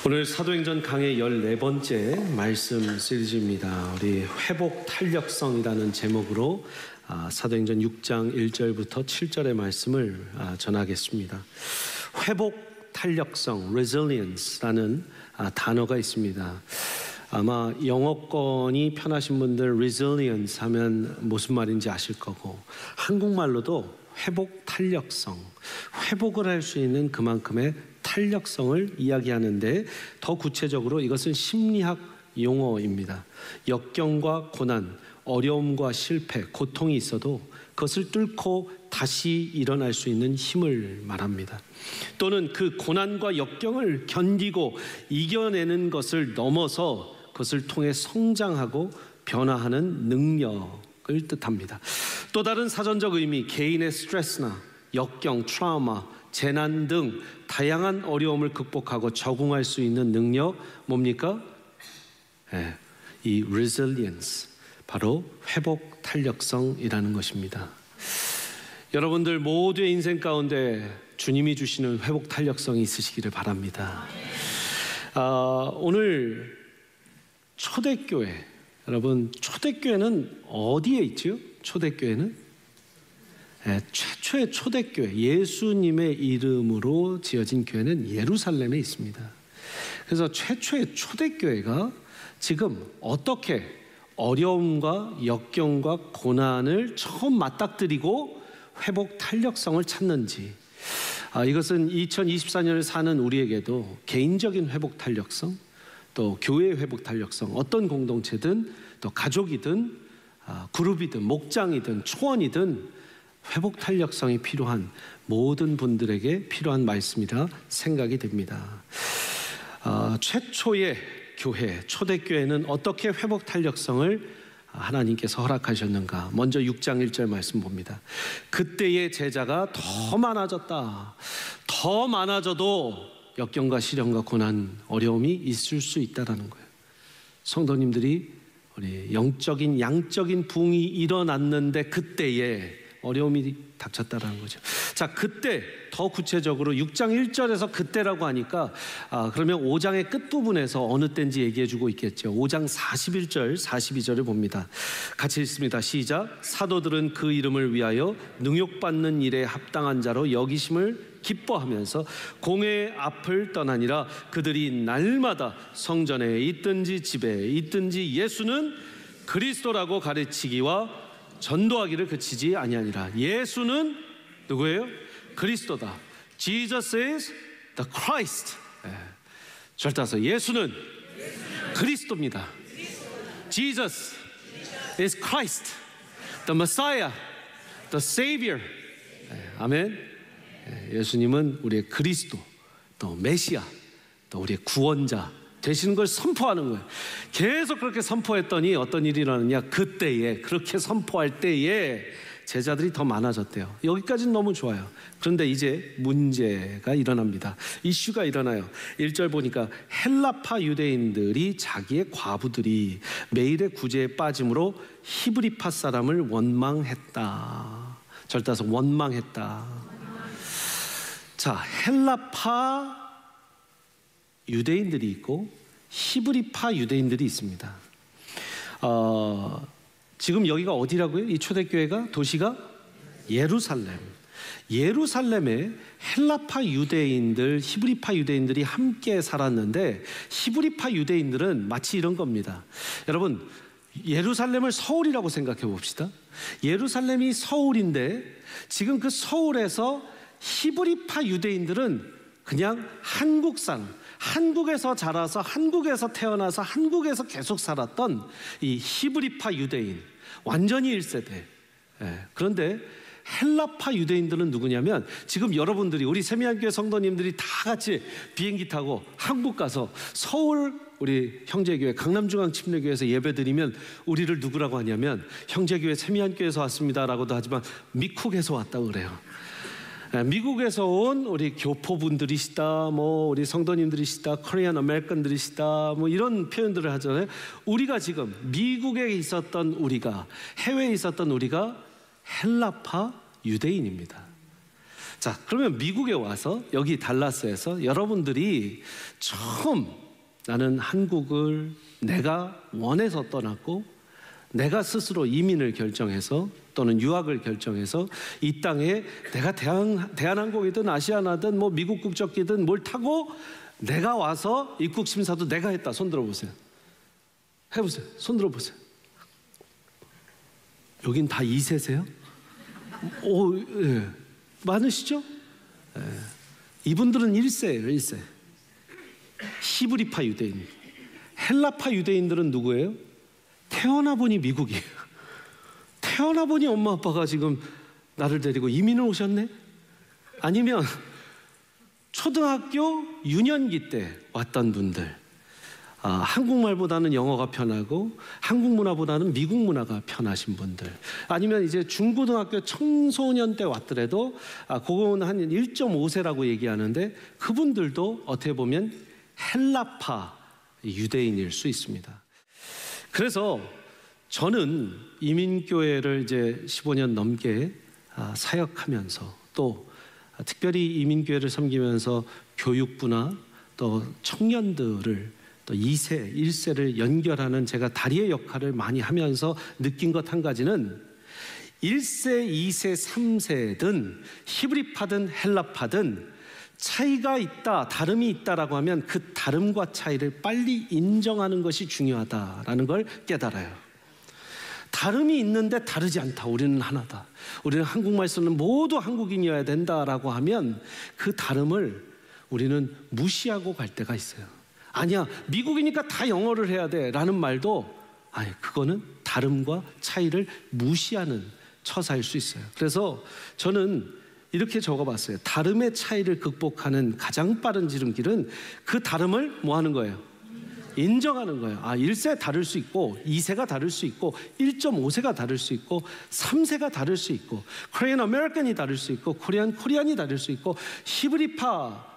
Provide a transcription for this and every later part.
오늘 사도행전 강의 14번째 말씀 시리즈입니다. 우리 회복 탄력성이라는 제목으로 사도행전 6장 1절부터 7절의 말씀을 전하겠습니다. 회복 탄력성, resilience라는 단어가 있습니다. 아마 영어권이 편하신 분들 resilience 하면 무슨 말인지 아실 거고, 한국말로도 회복 탄력성, 회복을 할 수 있는 그만큼의 탄력성을 이야기하는데, 더 구체적으로 이것은 심리학 용어입니다. 역경과 고난, 어려움과 실패, 고통이 있어도 그것을 뚫고 다시 일어날 수 있는 힘을 말합니다. 또는 그 고난과 역경을 견디고 이겨내는 것을 넘어서 그것을 통해 성장하고 변화하는 능력을 뜻합니다. 또 다른 사전적 의미, 개인의 스트레스나 역경, 트라우마, 재난 등 다양한 어려움을 극복하고 적응할 수 있는 능력, 뭡니까? 이 resilience, 바로 회복 탄력성이라는 것입니다. 여러분들 모두의 인생 가운데 주님이 주시는 회복 탄력성이 있으시기를 바랍니다. 오늘 초대교회, 여러분 초대교회는 어디에 있죠? 초대교회는 최초의 초대교회, 예수님의 이름으로 지어진 교회는 예루살렘에 있습니다. 그래서 최초의 초대교회가 지금 어떻게 어려움과 역경과 고난을 처음 맞닥뜨리고 회복 탄력성을 찾는지, 이것은 2024년을 사는 우리에게도 개인적인 회복 탄력성, 또 교회의 회복 탄력성, 어떤 공동체든 또 가족이든 그룹이든 목장이든 초원이든 회복 탄력성이 필요한 모든 분들에게 필요한 말씀이라 생각이 됩니다. 최초의 교회, 초대교회는 어떻게 회복 탄력성을 하나님께서 허락하셨는가? 먼저 6장 1절 말씀 봅니다. 그때의 제자가 더 많아졌다. 더 많아져도 역경과 시련과 고난, 어려움이 있을 수 있다는 거예요. 성도님들이 우리 영적인 양적인 부흥이 일어났는데 그때에 어려움이 닥쳤다라는 거죠. 자, 그때 더 구체적으로 6장 1절에서 그때라고 하니까 그러면 5장의 끝부분에서 어느 때인지 얘기해주고 있겠죠. 5장 41절 42절을 봅니다. 같이 읽습니다. 시작. 사도들은 그 이름을 위하여 능욕받는 일에 합당한 자로 여기심을 기뻐하면서 공회의 앞을 떠나니라. 그들이 날마다 성전에 있든지 집에 있든지 예수는 그리스도라고 가르치기와 전도하기를 그치지 아니하니라. 예수는 누구예요? 그리스도다. Jesus is the Christ. 절 따서 예수는 그리스도입니다. Jesus is Christ, the Messiah, the Savior. 아멘. 예수님은 우리의 그리스도, 또 메시아, 또 우리의 구원자 되시는 걸 선포하는 거예요. 계속 그렇게 선포했더니 어떤 일이 일어나느냐? 그때에, 그렇게 선포할 때에 제자들이 더 많아졌대요. 여기까지는 너무 좋아요. 그런데 이제 문제가 일어납니다. 이슈가 일어나요. 1절 보니까 헬라파 유대인들이 자기의 과부들이 매일의 구제에 빠짐으로 히브리파 사람을 원망했다. 절 따서 원망했다. 자, 헬라파 유대인들이 있고 히브리파 유대인들이 있습니다. 지금 여기가 어디라고요? 이 초대교회가 도시가 예루살렘. 예루살렘에 헬라파 유대인들, 히브리파 유대인들이 함께 살았는데, 히브리파 유대인들은 마치 이런 겁니다. 여러분, 예루살렘을 서울이라고 생각해 봅시다. 예루살렘이 서울인데 지금 그 서울에서 히브리파 유대인들은 그냥 한국 사람, 한국에서 자라서 한국에서 태어나서 한국에서 계속 살았던 이 히브리파 유대인, 완전히 1세대. 그런데 헬라파 유대인들은 누구냐면, 지금 여러분들이, 우리 세미한교회 성도님들이 다 같이 비행기 타고 한국 가서 서울 우리 형제교회 강남중앙침례교회에서 예배드리면 우리를 누구라고 하냐면 형제교회 세미한교회에서 왔습니다라고도 하지만 미쿡에서 왔다고 그래요. 미국에서 온 우리 교포분들이시다, 뭐 우리 성도님들이시다, 코리안 아메리칸들이시다, 뭐 이런 표현들을 하잖아요. 우리가 지금 미국에 있었던 우리가, 해외에 있었던 우리가 헬라파 유대인입니다. 자, 그러면 미국에 와서 여기 달라스에서 여러분들이 처음 나는 한국을 내가 원해서 떠났고 내가 스스로 이민을 결정해서 또는 유학을 결정해서 이 땅에 내가 대한항공이든 아시아나든 뭐 미국 국적기든 뭘 타고 내가 와서 입국 심사도 내가 했다. 손 들어보세요. 해보세요. 손 들어보세요. 여긴 다 2세세요? 오, 예. 많으시죠? 예. 이분들은 1세예요. 1세. 히브리파 유대인. 헬라파 유대인들은 누구예요? 태어나 보니 미국이에요. 태어나 보니 엄마 아빠가 지금 나를 데리고 이민을 오셨네? 아니면 초등학교 유년기 때 왔던 분들, 한국말보다는 영어가 편하고 한국 문화보다는 미국 문화가 편하신 분들, 아니면 이제 중고등학교 청소년 때 왔더라도 그건 한 1.5세라고 얘기하는데 그분들도 어떻게 보면 헬라파 유대인일 수 있습니다. 그래서 저는 이민교회를 이제 15년 넘게 사역하면서 또 특별히 이민교회를 섬기면서 교육부나 또 청년들을 또 2세, 1세를 연결하는 제가 다리의 역할을 많이 하면서 느낀 것 한 가지는 1세, 2세, 3세든 히브리파든 헬라파든 차이가 있다, 다름이 있다라고 하면 그 다름과 차이를 빨리 인정하는 것이 중요하다라는 걸 깨달아요. 다름이 있는데 다르지 않다. 우리는 하나다. 우리는 한국말 쓰는 모두 한국인이어야 된다라고 하면 그 다름을 우리는 무시하고 갈 때가 있어요. 아니야, 미국이니까 다 영어를 해야 돼 라는 말도 그거는 다름과 차이를 무시하는 처사일 수 있어요. 그래서 저는 이렇게 적어봤어요. 다름의 차이를 극복하는 가장 빠른 지름길은 그 다름을 뭐 하는 거예요? 인정하는 거예요. 1세 다를 수 있고 2세가 다를 수 있고 1.5세가 다를 수 있고 3세가 다를 수 있고 코리안 아메리칸이 다를 수 있고 코리안이 다를 수 있고 히브리파,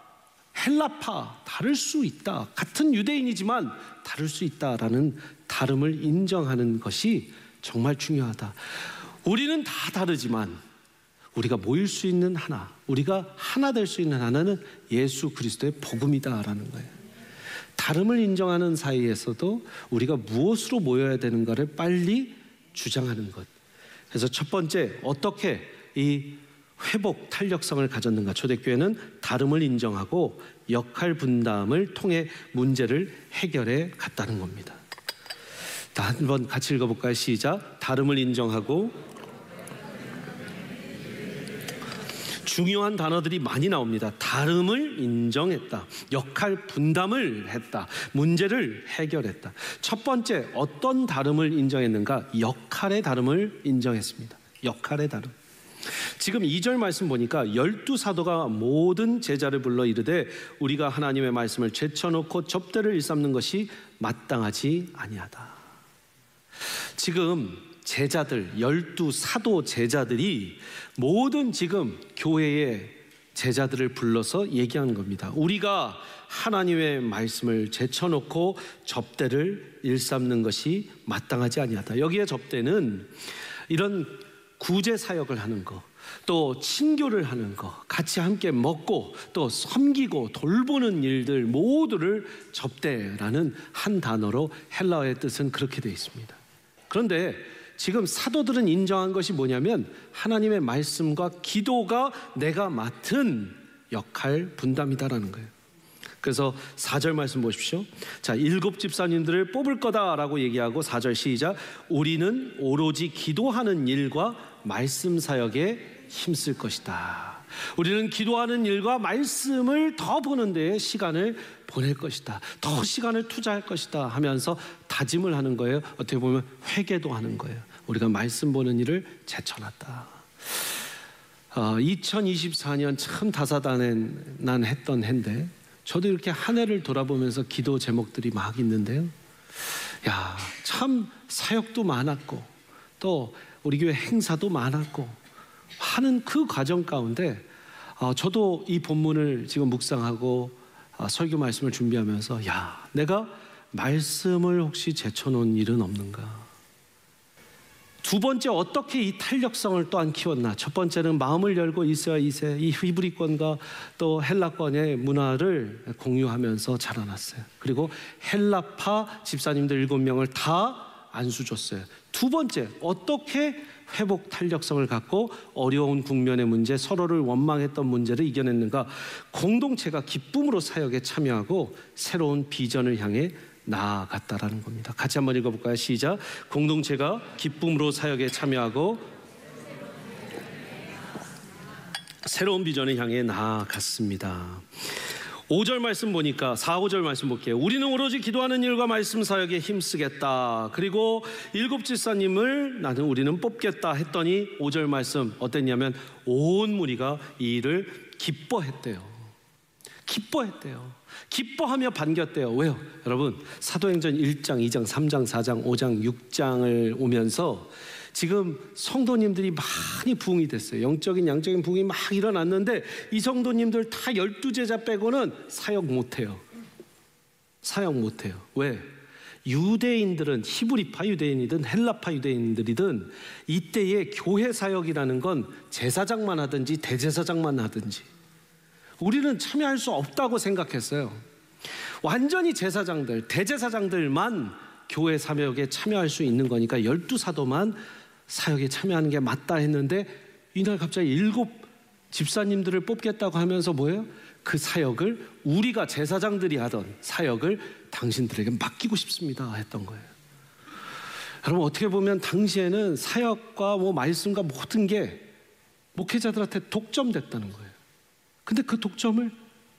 헬라파 다를 수 있다. 같은 유대인이지만 다를 수 있다라는 다름을 인정하는 것이 정말 중요하다. 우리는 다 다르지만 우리가 모일 수 있는 하나, 우리가 하나 될 수 있는 하나는 예수 그리스도의 복음이다라는 거예요. 다름을 인정하는 사이에서도 우리가 무엇으로 모여야 되는가를 빨리 주장하는 것. 그래서 첫 번째, 어떻게 이 회복 탄력성을 가졌는가? 초대교회는 다름을 인정하고 역할 분담을 통해 문제를 해결해 갔다는 겁니다. 한번 같이 읽어볼까요? 시작. 다름을 인정하고, 중요한 단어들이 많이 나옵니다. 다름을 인정했다. 역할 분담을 했다. 문제를 해결했다. 첫 번째, 어떤 다름을 인정했는가? 역할의 다름을 인정했습니다. 역할의 다름. 지금 2절 말씀 보니까 12사도가 모든 제자를 불러 이르되 우리가 하나님의 말씀을 제쳐놓고 접대를 일삼는 것이 마땅하지 아니하다. 지금 제자들, 12사도 제자들이 모든 지금 교회의 제자들을 불러서 얘기하는 겁니다. 우리가 하나님의 말씀을 제쳐놓고 접대를 일삼는 것이 마땅하지 아니하다. 여기에 접대는 이런 구제 사역을 하는 거, 또 친교를 하는 거, 같이 함께 먹고 또 섬기고 돌보는 일들 모두를 접대라는 한 단어로 헬라어의 뜻은 그렇게 되어 있습니다. 그런데 지금 사도들은 인정한 것이 뭐냐면 하나님의 말씀과 기도가 내가 맡은 역할 분담이다라는 거예요. 그래서 4절 말씀 보십시오. 자, 7 집사님들을 뽑을 거다라고 얘기하고 4절 시작. 우리는 오로지 기도하는 일과 말씀 사역에 힘쓸 것이다. 우리는 기도하는 일과 말씀을 더 보는 데에 시간을 보낼 것이다. 더 시간을 투자할 것이다 하면서 다짐을 하는 거예요. 어떻게 보면 회개도 하는 거예요. 우리가 말씀 보는 일을 제쳐놨다. 2024년 참 다사다난했던 해인데 저도 이렇게 한 해를 돌아보면서 기도 제목들이 막 있는데요. 참 사역도 많았고 또 우리 교회 행사도 많았고 하는 그 과정 가운데 저도 이 본문을 지금 묵상하고 설교 말씀을 준비하면서 내가 말씀을 혹시 제쳐놓은 일은 없는가? 두 번째, 어떻게 이 탄력성을 또한 키웠나? 첫 번째는 마음을 열고 이스라엘 2세, 이 히브리권과 또 헬라권의 문화를 공유하면서 자라났어요. 그리고 헬라파 집사님들 7명을 다 안수 줬어요. 두 번째, 어떻게 회복 탄력성을 갖고 어려운 국면의 문제, 서로를 원망했던 문제를 이겨냈는가? 공동체가 기쁨으로 사역에 참여하고 새로운 비전을 향해 나아갔다라는 겁니다. 같이 한번 읽어볼까요? 시작. 공동체가 기쁨으로 사역에 참여하고 새로운 비전을 향해 나아갔습니다. 5절 말씀 보니까 4, 5절 말씀 볼게요. 우리는 오로지 기도하는 일과 말씀 사역에 힘쓰겠다. 그리고 7 집사님을 우리는 뽑겠다 했더니 5절 말씀 어땠냐면 온 무리가 이 일을 기뻐했대요. 기뻐하며 반겼대요. 왜요? 여러분, 사도행전 1장, 2장, 3장, 4장, 5장, 6장을 오면서 지금 성도님들이 많이 부흥이 됐어요. 영적인 양적인 부흥이 막 일어났는데 이 성도님들 다 12제자 빼고는 사역 못해요. 왜? 유대인들은, 히브리파 유대인이든 헬라파 유대인들이든 이때의 교회 사역이라는 건 제사장만 하든지 대제사장만 하든지 우리는 참여할 수 없다고 생각했어요. 완전히 제사장들, 대제사장들만 교회 사역에 참여할 수 있는 거니까 12사도만 사역에 참여하는 게 맞다 했는데 이날 갑자기 7 집사님들을 뽑겠다고 하면서 뭐예요? 그 사역을 우리가 제사장들이 하던 사역을 당신들에게 맡기고 싶습니다 했던 거예요. 여러분, 어떻게 보면 당시에는 사역과 말씀과 모든 게 목회자들한테 독점됐다는 거예요. 근데 그 독점을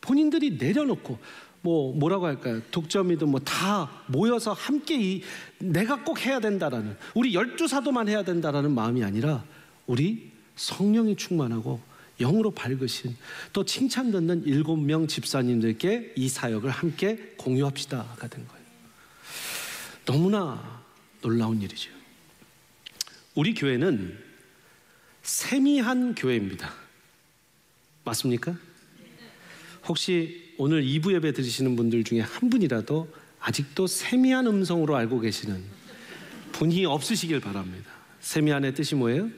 본인들이 내려놓고 뭐라고 할까요? 독점이든 다 모여서 함께 내가 꼭 해야 된다라는, 우리 12사도만 해야 된다라는 마음이 아니라 우리 성령이 충만하고 영으로 밝으신 또 칭찬 듣는 7명 집사님들께 이 사역을 함께 공유합시다가 된 거예요. 너무나 놀라운 일이죠. 우리 교회는 세미한 교회입니다. 맞습니까? 혹시 오늘 2부 예배 드리시는 분들 중에 한 분이라도 아직도 세미한 음성으로 알고 계시는 분이 없으시길 바랍니다. 세미한의 뜻이 뭐예요?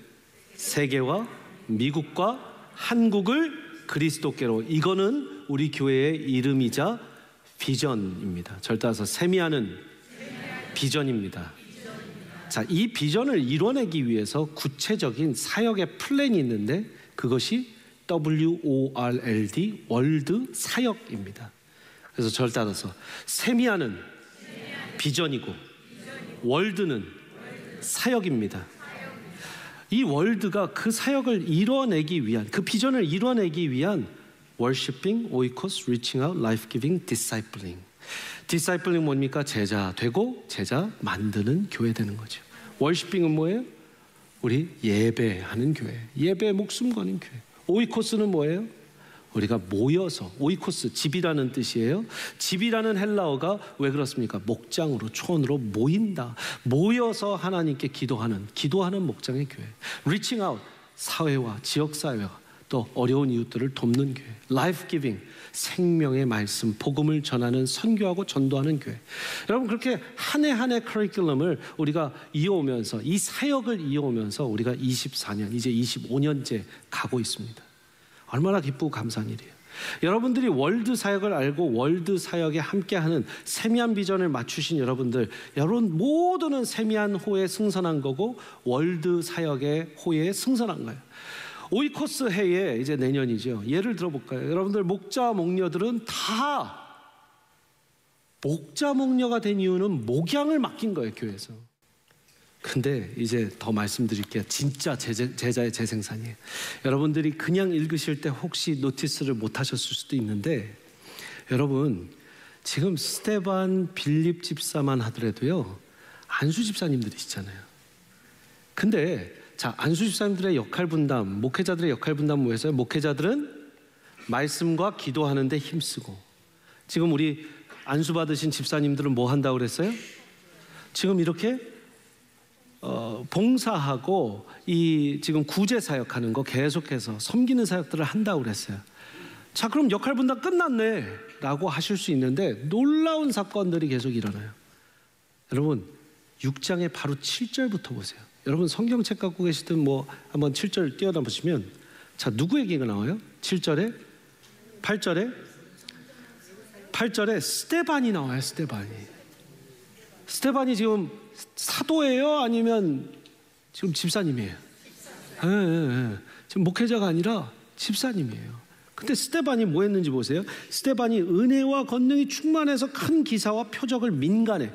세계와 미국과 한국을 그리스도께로. 이거는 우리 교회의 이름이자 비전입니다. 절 따라서 세미한은 비전입니다. 자, 이 비전을 이뤄내기 위해서 구체적인 사역의 플랜이 있는데 그것이 WORLD, 월드 사역입니다. 그래서 절 따라서 세미야는 비전이고 월드는 사역입니다. 이 월드가 그 사역을 이뤄내기 위한, 그 비전을 이뤄내기 위한 Worshipping, Oikos, Reaching Out, Life-Giving, Discipling. Discipling 뭡니까? 제자 되고 제자 만드는 교회 되는 거죠. Worshipping은 뭐예요? 우리 예배하는 교회, 예배에 목숨 거는 교회. 오이코스는 뭐예요? 우리가 모여서, 오이코스 집이라는 뜻이에요. 집이라는 헬라어가 왜 그렇습니까? 목장으로, 초원으로 모인다, 모여서 하나님께 기도하는 목장의 교회. Reaching out, 사회와 지역사회와 또 어려운 이웃들을 돕는 교회. Life giving, 생명의 말씀, 복음을 전하는, 선교하고 전도하는 교회. 여러분, 그렇게 한 해 한 해 커리큘럼을 우리가 이어오면서, 이 사역을 이어오면서 우리가 24년, 이제 25년째 가고 있습니다. 얼마나 기쁘고 감사한 일이에요. 여러분들이 월드 사역을 알고 월드 사역에 함께하는 세미한 비전을 맞추신 여러분 모두는 세미한 호에 승선한 거고 월드 사역의 호에 승선한 거예요. 오이코스 해에 이제 내년이죠. 예를 들어볼까요? 여러분들 목자 목녀들은 다 목자 목녀가 된 이유는 목양을 맡긴 거예요, 교회에서. 근데 이제 더 말씀드릴게요. 진짜 제자의 재생산이에요. 여러분들이 그냥 읽으실 때 혹시 노티스를 못 하셨을 수도 있는데, 여러분 지금 스테반, 빌립 집사만 하더라도요 안수 집사님들이시잖아요. 근데 자, 안수 집사님들의 역할 분담, 목회자들의 역할 분담 뭐였어요? 목회자들은 말씀과 기도하는데 힘쓰고, 지금 우리 안수 받으신 집사님들은 뭐 한다고 그랬어요? 지금 이렇게 봉사하고 이 지금 구제 사역하는 거 계속해서 섬기는 사역들을 한다고 그랬어요. 자, 그럼 역할 분담 끝났네 라고 하실 수 있는데 놀라운 사건들이 계속 일어나요. 여러분 6장의 바로 7절부터 보세요. 여러분 성경책 갖고 계시든 뭐 한번 7절 띄어나 보시면, 자, 누구 얘기가 나와요? 7절에 8절에 스데반이 나와요. 스데반이 지금 사도예요? 아니면 지금 집사님이에요? 예. 지금 목회자가 아니라 집사님이에요. 근데 스데반이 뭐 했는지 보세요. 스데반이 은혜와 권능이 충만해서 큰 기사와 표적을 민간에,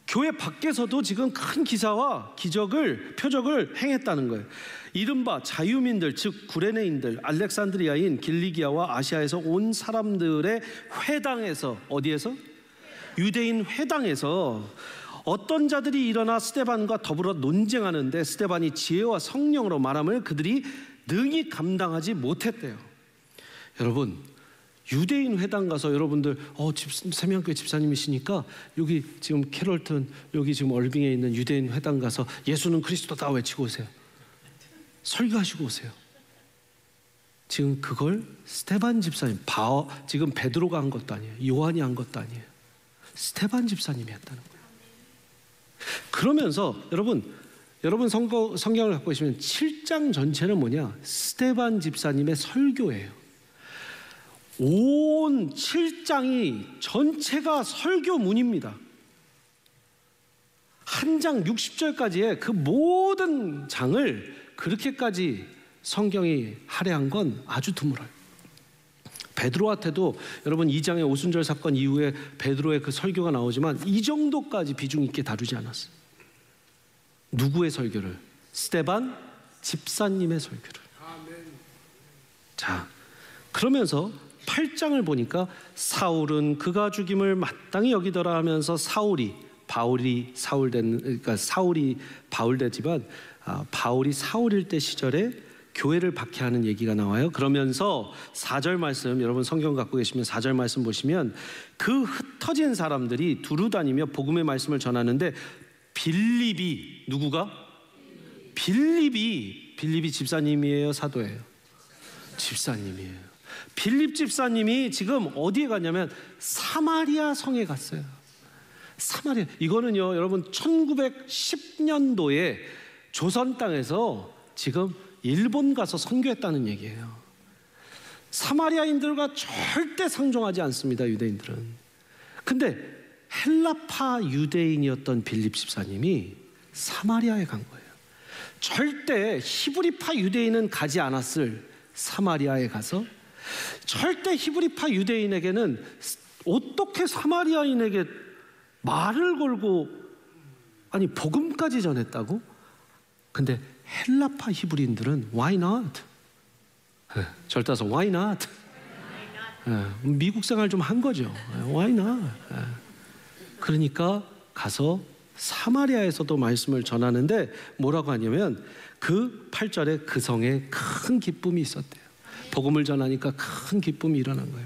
교회 밖에서도 지금 큰 기사와 표적을 행했다는 거예요. 이른바 자유민들, 즉 구레네인들, 알렉산드리아인 길리기아와 아시아에서 온 사람들의 회당에서, 어디에서? 유대인 회당에서 어떤 자들이 일어나 스데반과 더불어 논쟁하는데, 스데반이 지혜와 성령으로 말함을 그들이 능히 감당하지 못했대요. 여러분, 유대인 회당 가서 여러분들 세명교회 집사님이시니까 여기 지금 캐롤턴, 여기 지금 얼빙에 있는 유대인 회당 가서 예수는 그리스도다 외치고 오세요. 설교하시고 오세요. 지금 그걸 스데반 집사님, 지금 베드로가 한 것도 아니에요. 요한이 한 것도 아니에요. 스데반 집사님이 했다는 거예요. 그러면서 여러분 성경을 갖고 계시면 7장 전체는 뭐냐? 스데반 집사님의 설교예요. 온 7장이 전체가 설교문입니다. 한 장 60절까지의 그 모든 장을 그렇게까지 성경이 할애한 건 아주 드물어요. 베드로한테도 여러분 2장의 오순절 사건 이후에 베드로의 그 설교가 나오지만 이 정도까지 비중 있게 다루지 않았어요. 누구의 설교를? 스데반 집사님의 설교를. 자, 그러면서 8장을 보니까 사울은 그가 죽임을 마땅히 여기더라 하면서 사울이 바울이 되지만 바울이 사울일 때 시절에 교회를 박해하는 얘기가 나와요. 그러면서 4절 말씀, 여러분 성경 갖고 계시면 4절 말씀 보시면, 그 흩어진 사람들이 두루 다니며 복음의 말씀을 전하는데, 빌립이, 누구가? 빌립이 집사님이에요, 사도예요? 집사님이에요. 빌립 집사님이 지금 어디에 갔냐면 사마리아 성에 갔어요. 사마리아, 이거는요 여러분 1910년도에 조선 땅에서 지금 일본 가서 선교했다는 얘기예요. 사마리아인들과 절대 상종하지 않습니다, 유대인들은. 근데 헬라파 유대인이었던 빌립 집사님이 사마리아에 간 거예요. 절대 히브리파 유대인은 가지 않았을 사마리아에 가서, 절대 히브리파 유대인에게는 어떻게 사마리아인에게 말을 걸고, 아니 복음까지 전했다고? 근데 헬라파 히브리인들은 why not? 절 따서 why not? 미국 생활 좀 한 거죠. why not? 그러니까 가서 사마리아에서도 말씀을 전하는데 뭐라고 하냐면, 그 8절에 그 성에 큰 기쁨이 있었대요. 복음을 전하니까 큰 기쁨이 일어난 거예요.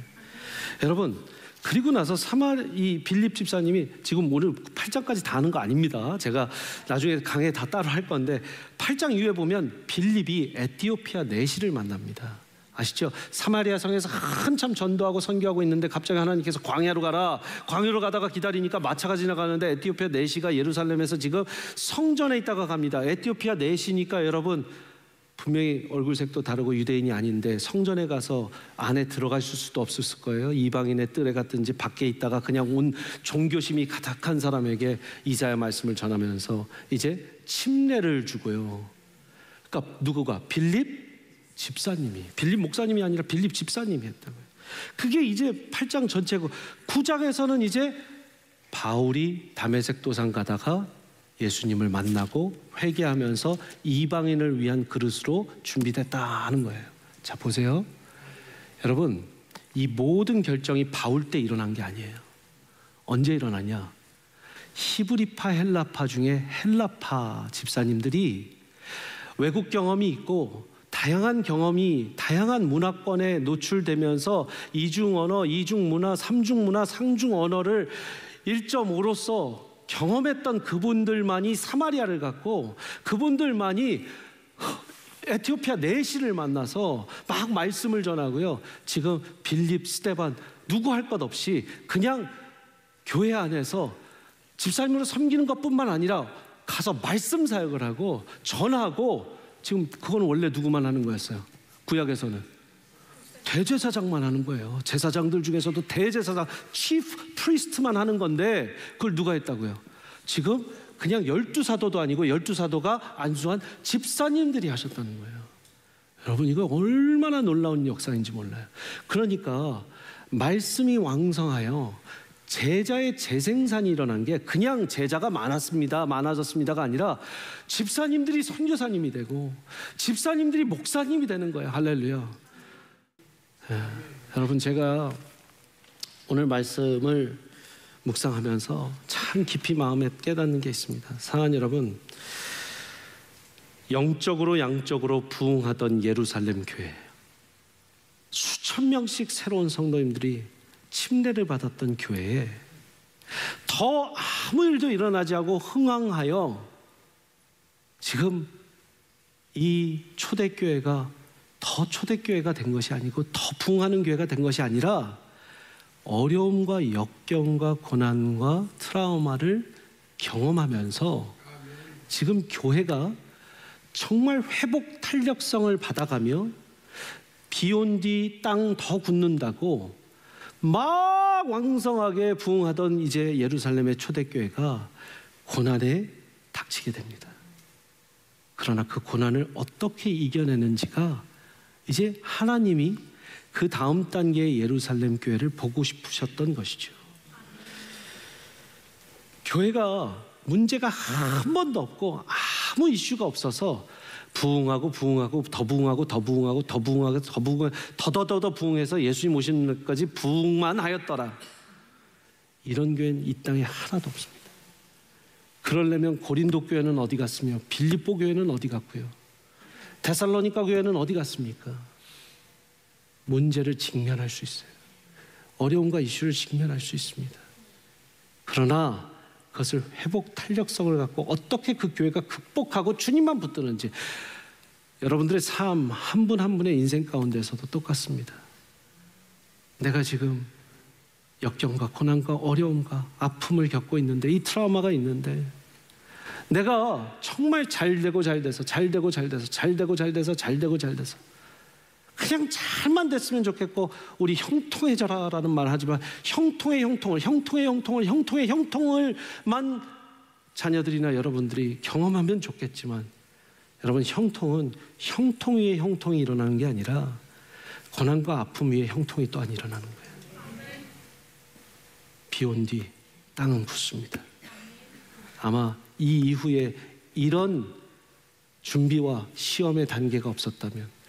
여러분, 그리고 나서 이 빌립 집사님이, 지금 오늘 8장까지 다 하는 거 아닙니다. 제가 나중에 강의 다 따로 할 건데, 8장 이후에 보면 빌립이 에티오피아 내시를 만납니다. 아시죠? 사마리아 성에서 한참 전도하고 선교하고 있는데 갑자기 하나님께서 광야로 가라. 광야로 가다가 기다리니까 마차가 지나가는데 에티오피아 내시가 예루살렘에서 지금 성전에 있다가 갑니다. 에티오피아 내시니까 여러분 분명히 얼굴색도 다르고 유대인이 아닌데 성전에 가서 안에 들어가실 수도 없었을 거예요. 이방인의 뜰에 갔든지 밖에 있다가 그냥 온 종교심이 가득한 사람에게 이사야 말씀을 전하면서 이제 침례를 주고요. 그러니까 누구가? 빌립 집사님이, 빌립 목사님이 아니라 빌립 집사님이 했다고요. 그게 이제 8장 전체고, 9장에서는 이제 바울이 다메섹 도상 가다가 예수님을 만나고 회개하면서 이방인을 위한 그릇으로 준비됐다 하는 거예요. 자, 보세요. 여러분, 이 모든 결정이 바울 때 일어난 게 아니에요. 언제 일어나냐? 히브리파 헬라파 중에 헬라파 집사님들이 외국 경험이 있고 다양한 경험이, 다양한 문화권에 노출되면서 이중 언어, 이중 문화, 삼중 문화, 상중 언어를 1.5로서 경험했던 그분들만이 사마리아를 갔고, 그분들만이 에티오피아 내시를 만나서 막 말씀을 전하고요. 지금 빌립, 스데반 누구 할 것 없이 그냥 교회 안에서 집사님으로 섬기는 것뿐만 아니라 가서 말씀 사역을 하고 전하고, 지금 그건 원래 누구만 하는 거였어요? 구약에서는 대제사장만 하는 거예요. 제사장들 중에서도 대제사장, 치프 프리스트만 하는 건데 그걸 누가 했다고요? 지금 그냥 12사도도 아니고 12사도가 안수한 집사님들이 하셨다는 거예요. 여러분, 이거 얼마나 놀라운 역사인지 몰라요. 그러니까 말씀이 왕성하여 제자의 재생산이 일어난 게 그냥 제자가 많아졌습니다가 아니라 집사님들이 선교사님이 되고 집사님들이 목사님이 되는 거예요. 할렐루야. 여러분, 제가 오늘 말씀을 묵상하면서 참 깊이 마음에 깨닫는 게 있습니다. 사랑하는 여러분, 영적으로 양적으로 부흥하던 예루살렘 교회, 수천 명씩 새로운 성도님들이 침례를 받았던 교회에 더 아무 일도 일어나지 않고 흥황하여 지금 이 초대교회가 더 초대교회가 된 것이 아니고 더 부흥하는 교회가 된 것이 아니라 어려움과 역경과 고난과 트라우마를 경험하면서 지금 교회가 정말 회복 탄력성을 받아가며 비온 뒤 땅 더 굳는다고 막 왕성하게 부흥하던 이제 예루살렘의 초대교회가 고난에 닥치게 됩니다. 그러나 그 고난을 어떻게 이겨내는지가 이제 하나님이 그 다음 단계의 예루살렘 교회를 보고 싶으셨던 것이죠. 교회가 문제가 한 번도 없고 아무 이슈가 없어서 부흥하고 더 부흥하고 더더더 부흥해서 예수님 오시는 날까지 부흥만 하였더라. 이런 교회는 이 땅에 하나도 없습니다. 그러려면 고린도 교회는 어디 갔으며 빌립보 교회는 어디 갔고요, 데살로니가 교회는 어디 갔습니까? 문제를 직면할 수 있어요. 어려움과 이슈를 직면할 수 있습니다. 그러나 그것을 회복 탄력성을 갖고 어떻게 그 교회가 극복하고 주님만 붙드는지, 여러분들의 삶 한 분 한 분의 인생 가운데서도 똑같습니다. 내가 지금 역경과 고난과 어려움과 아픔을 겪고 있는데, 이 트라우마가 있는데, 내가 정말 잘되고 잘돼서 그냥 잘만 됐으면 좋겠고, 우리 형통해져라 라는 말 하지만 형통의 형통을만 자녀들이나 여러분들이 경험하면 좋겠지만, 여러분, 형통은 형통 위에 형통이 일어나는 게 아니라 고난과 아픔 위에 형통이 또한 일어나는 거예요. 비 온 뒤 땅은 굳습니다. 아마 이 이후에 이런 준비와 시험의 단계가 없었다면,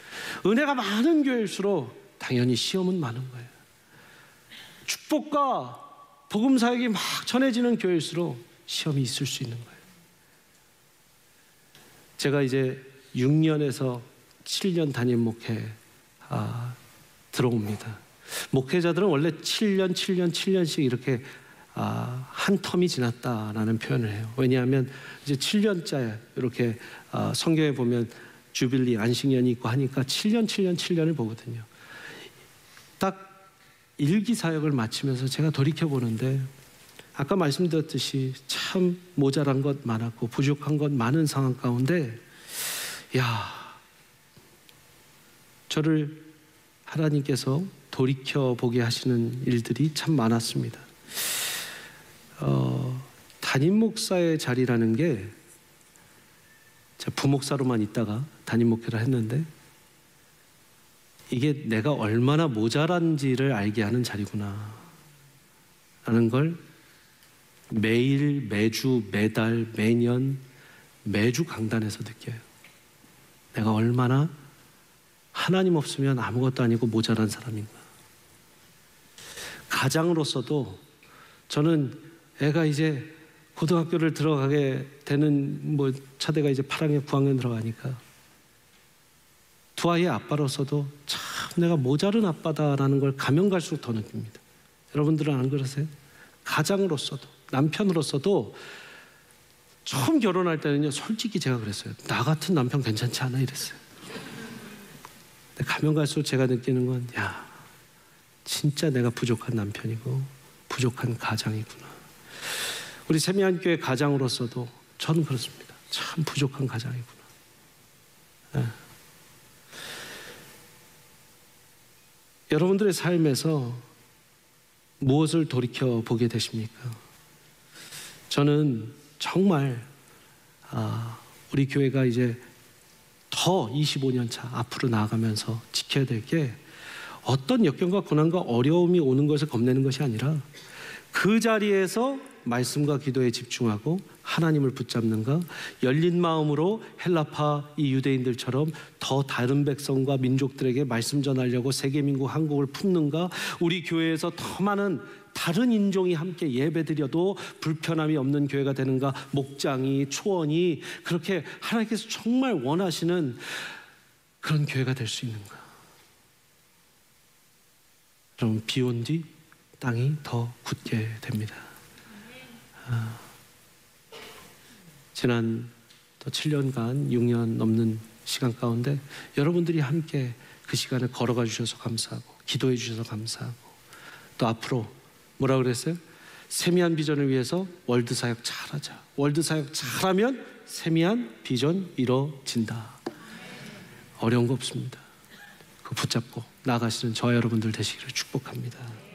은혜가 많은 교회일수록 당연히 시험은 많은 거예요. 축복과 복음 사역이 막 전해지는 교회일수록 시험이 있을 수 있는 거예요. 제가 이제 6년에서 7년 담임 목회 들어옵니다. 목회자들은 원래 7년씩 이렇게 한 텀이 지났다라는 표현을 해요. 왜냐하면 이제 7년째 이렇게 성경에 보면 주빌리 안식년이 있고 하니까 7년을 보거든요. 딱 일기 사역을 마치면서 제가 돌이켜 보는데, 아까 말씀드렸듯이 참 모자란 것 많았고 부족한 것 많은 상황 가운데, 저를 하나님께서 돌이켜 보게 하시는 일들이 참 많았습니다. 담임 목사의 자리라는 게, 제가 부목사로만 있다가 담임 목회를 했는데, 이게 내가 얼마나 모자란지를 알게 하는 자리구나 라는 걸 매일, 매주, 매달, 매년, 매주 강단에서 느껴요. 내가 얼마나 하나님 없으면 아무것도 아니고 모자란 사람인가. 가장으로서도 저는 애가 이제 고등학교를 들어가게 되는 차대가 이제 8학년, 9학년 들어가니까 두 아이의 아빠로서도 참 내가 모자른 아빠다라는 걸 가면 갈수록 더 느낍니다. 여러분들은 안 그러세요? 가장으로서도, 남편으로서도 처음 결혼할 때는요, 솔직히 제가 그랬어요. 나 같은 남편 괜찮지 않아? 이랬어요. 근데 가면 갈수록 제가 느끼는 건, 진짜 내가 부족한 남편이고 부족한 가장이구나. 우리 세미한교회 가장으로서도 저는 그렇습니다. 참 부족한 가장이구나. 네. 여러분들의 삶에서 무엇을 돌이켜 보게 되십니까? 저는 정말 우리 교회가 이제 더 25년 차 앞으로 나아가면서 지켜야 될 게 어떤 역경과 고난과 어려움이 오는 것을 겁내는 것이 아니라 그 자리에서 말씀과 기도에 집중하고 하나님을 붙잡는가, 열린 마음으로 헬라파 이 유대인들처럼 더 다른 백성과 민족들에게 말씀 전하려고 세계민국 한국을 품는가, 우리 교회에서 더 많은 다른 인종이 함께 예배드려도 불편함이 없는 교회가 되는가, 목장이, 초원이 그렇게 하나님께서 정말 원하시는 그런 교회가 될 수 있는가. 그럼 비 온 뒤 땅이 더 굳게 됩니다. 지난 또 7년간 6년 넘는 시간 가운데 여러분들이 함께 그 시간을 걸어가 주셔서 감사하고 기도해 주셔서 감사하고 또 앞으로 뭐라 그랬어요? 세미한 비전을 위해서 월드 사역 잘하자. 월드 사역 잘하면 세미한 비전 이뤄진다. 어려운 거 없습니다. 그거 붙잡고 나아가시는 저와 여러분들 되시기를 축복합니다.